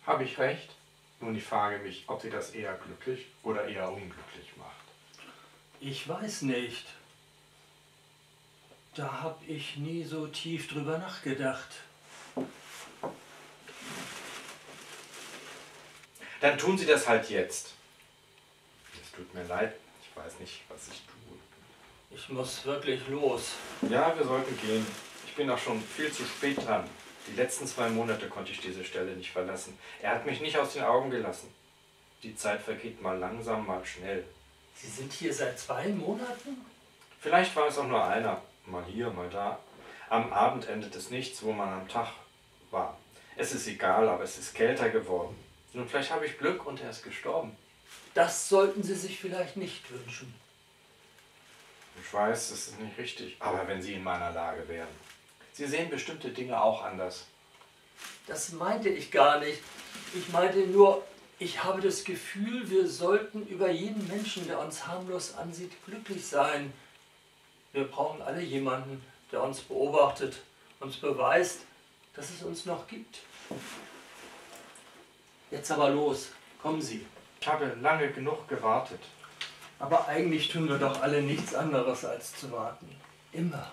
Habe ich recht? Nun, ich frage mich, ob Sie das eher glücklich oder eher unglücklich macht. Ich weiß nicht. Da habe ich nie so tief drüber nachgedacht. Dann tun Sie das halt jetzt. Es tut mir leid, ich weiß nicht, was ich tue. Ich muss wirklich los. Ja, wir sollten gehen. Ich bin auch schon viel zu spät dran. Die letzten 2 Monate konnte ich diese Stelle nicht verlassen. Er hat mich nicht aus den Augen gelassen. Die Zeit vergeht mal langsam, mal schnell. Sie sind hier seit 2 Monaten? Vielleicht war es auch nur einer. Mal hier, mal da. Am Abend endet es nichts, wo man am Tag war. Es ist egal, aber es ist kälter geworden. Und vielleicht habe ich Glück und er ist gestorben. Das sollten Sie sich vielleicht nicht wünschen. Ich weiß, das ist nicht richtig. Aber wenn Sie in meiner Lage wären. Sie sehen bestimmte Dinge auch anders. Das meinte ich gar nicht. Ich meinte nur, ich habe das Gefühl, wir sollten über jeden Menschen, der uns harmlos ansieht, glücklich sein. Wir brauchen alle jemanden, der uns beobachtet, uns beweist, dass es uns noch gibt. Jetzt aber los, kommen Sie. Ich habe lange genug gewartet. Aber eigentlich tun wir doch alle nichts anderes als zu warten. Immer.